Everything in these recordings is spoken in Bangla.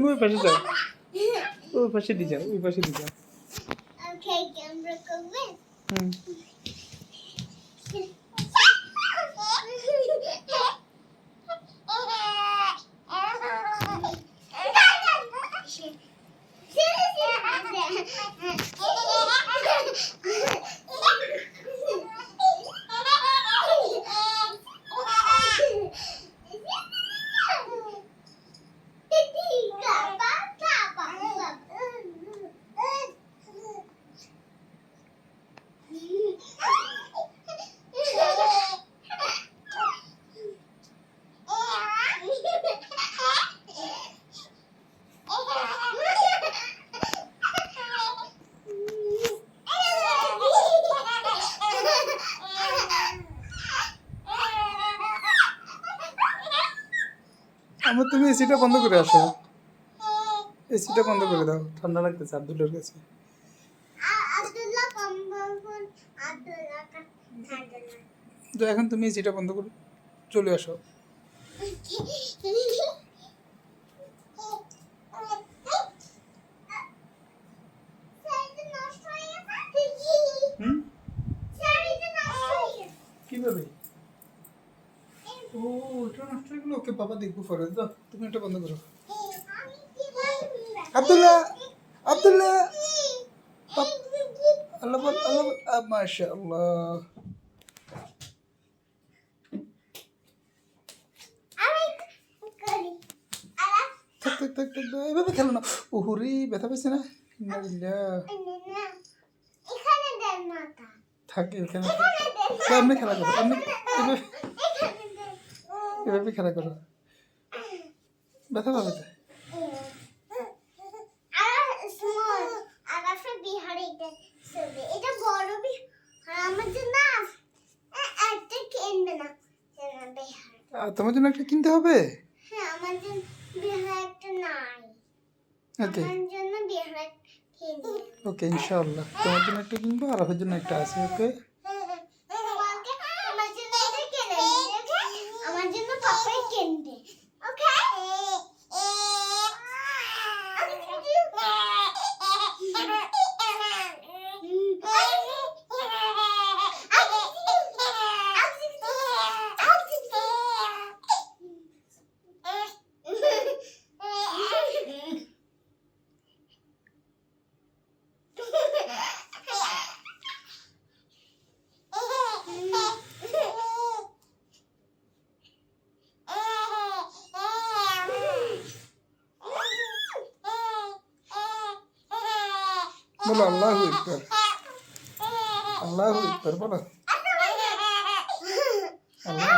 ওই পাশে যাও, ওই পাশে দিয়ে যাও, ওই পাশে দিয়ে যাও। হুম। আমার তুমি এসিটা বন্ধ করে আসো, এসিটা বন্ধ করে দাও, ঠান্ডা লাগতেছে আব্দুলের কাছে। তো এখন তুমি এসিটা বন্ধ করে চলে আসো। কিভাবে? ও ওটা নষ্ট হয়ে গেল, ওকে বাবা দেখবো পরে। তো তুমি এটা বন্ধ করো। আব্দুল্লাহ, আব্দুল্লাহ, আল্লাহ বল, আল্লাহ বল, মাশাআল্লাহ। থাক থাক থাক থাক, এভাবে খেলো না। ওহরে ব্যথা পেয়েছে না? থাকে এখানে, এমনি খেলা করো, এমনি এভাবে খেলা করো, ব্যথা পাবে তো। তোমার জন্য একটা কিনতে হবে। ওকে ওকে, ইনশাআল্লাহ তোমার জন্য একটা কিনবো, আর আমার জন্য একটা আছে। ওকে বলো আল্লাহু আকবার, আল্লাহু আকবার বলো। আল্লাহ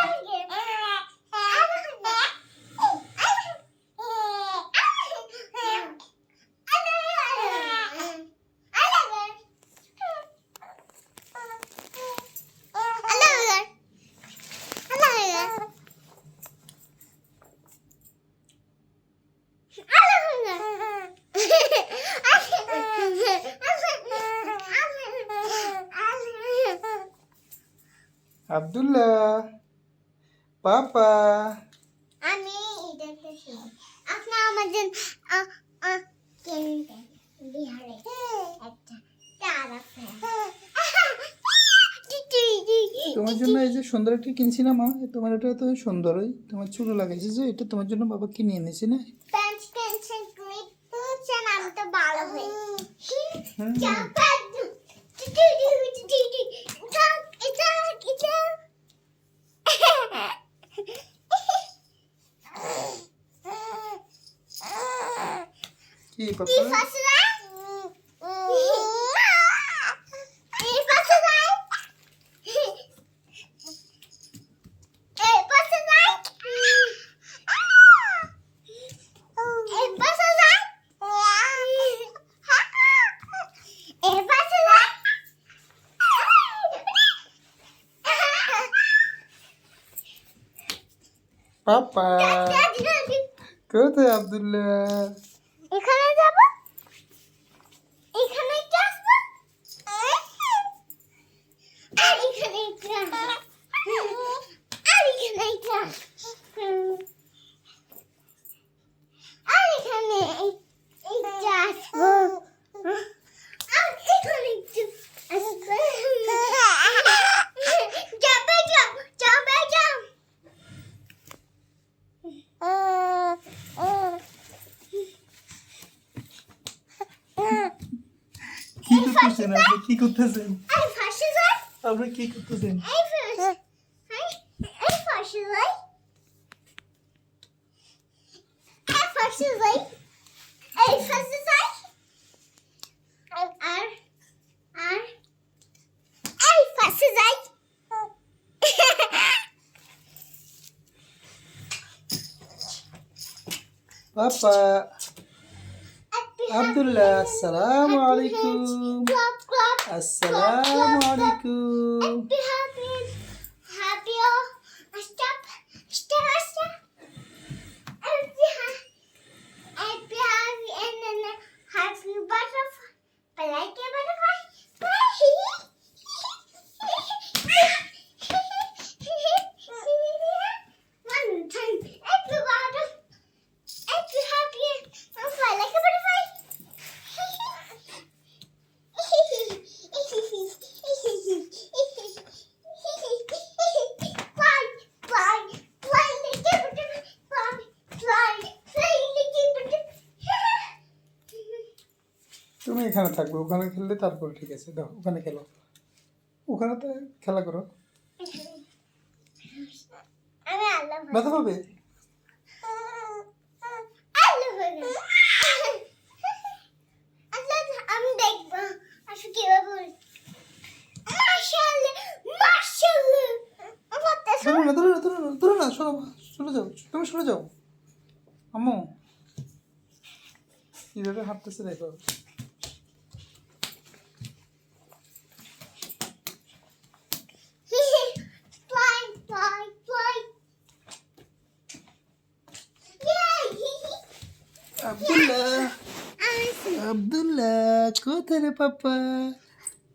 আব্দুল্লাহ, পাপা, আমি এটাতে আপনি আমাদের কেনতে বিহারে একটা তার আছে। তোমার জন্য এই যে সুন্দর একটা কিনছি না মা, তোমার এটা তো সুন্দরই, তোমার চুলো লাগাইছে যে, এটা তোমার জন্য বাবা কিনে এনেছি না। পেন্সিল ক্লিপ চান আমি তো ভালো হই। কি কথা? পাপা কোথায় আব্দুল্লাহ? এখানে যাব, এখানে আসব, আর এখানে যাব, আর এখানে যাব, আর এখানে করতেছেন আপনি? কি করতেছেন এই ফাঁসি যায় আপনি? কি করতেছেন? এই ফাঁসি এই ফাঁসি যায় এই ফাঁসি যায় এই ফাঁসি যায় আর আর এই ফাঁসি যায় পাপা আব্দুল্লাহ, আসসালামু আলাইকুম। ক্লাপ ক্লাপ আসসালামু আলাইকুম। happy happy stop stop stop happy happy and then happy butterfly like a butterfly one time happy butterfly happy happy and fly like a butterfly fly, fly, fly like a butterfly. Fly, fly, fly like a butterfly. তুমি এখানে থাকবে, ওখানে খেললে তারপর ঠিক আছে। দাও, ওখানে খেলো, ওখানে তো খেলা করো। আমি আল্লাহ ব্যথা পাবে। আমি দেখবো আসলে কিভাবে বলি মাশাআল্লাহ মাশাআল্লাহ ধরো না, ধরো না, ধরো না, ধরো না, সরে যাও, তুমি সরে যাও। আম্মু কিভাবে হাঁটতেছে দেখো। fly fly fly Abdullah, Abdullah, কোথায় রে পাপা?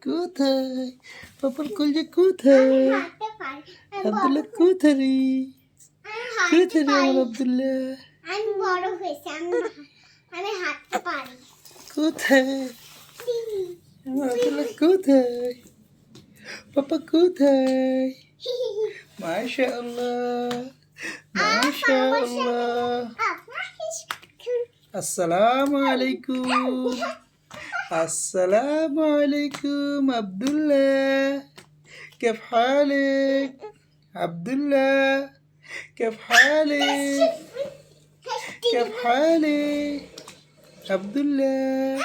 কোথায় পাপার কলজে? কোথায় হাঁটতে পারি আব্দুল্লাহ? কোথায় রে? আমি হাঁটতে কোথায় রে আমার পারি আব্দুল্লাহ? আমি বড় হয়েছি আমি হাঁটতে পারি কোথায় আমার আব্দুল্লাহ? কোথায় পাপা? কোথায়? মাশাআল্লাহ, মাশাআল্লাহ। আসসালামু আলাইকুম, আসসালামু আলাইকুম আব্দুল্লাহ, كيف حالك عبدالله؟ كيف حالك؟ كيف حالك عبدالله؟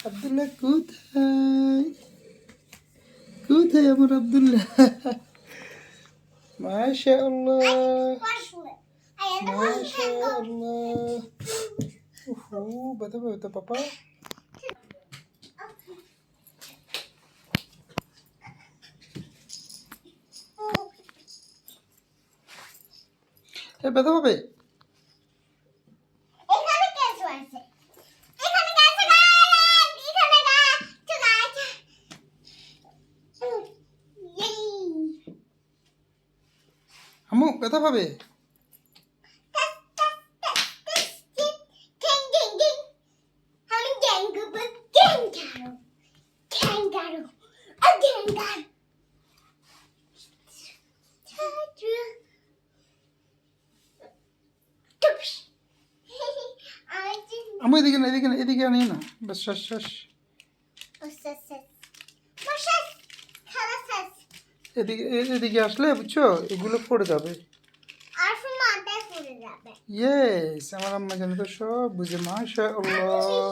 عبدالله কোথায়? কোথায় আমার আব্দুল্লাহ? মাশাআল্লাহ, মাশাআল্লাহ। ওহো, ব্যথা পাবে তো পাপা। ব্যথা পাবে। এখানে কেঁচো আছে এখানে কেঁচো গাছ এখানে গাছ গাছ আম্মু ব্যথা পাবে। আম্মু এদিকে না, এদিকে না, এদিকে আনি না। বাস, শেষ শেষ। এদিকে এদিকে আসলে বুঝছো, এগুলো পড়ে যাবে। ইয়েস, আমার আম্মা জানে তো সব বুঝে। মাশাআল্লাহ।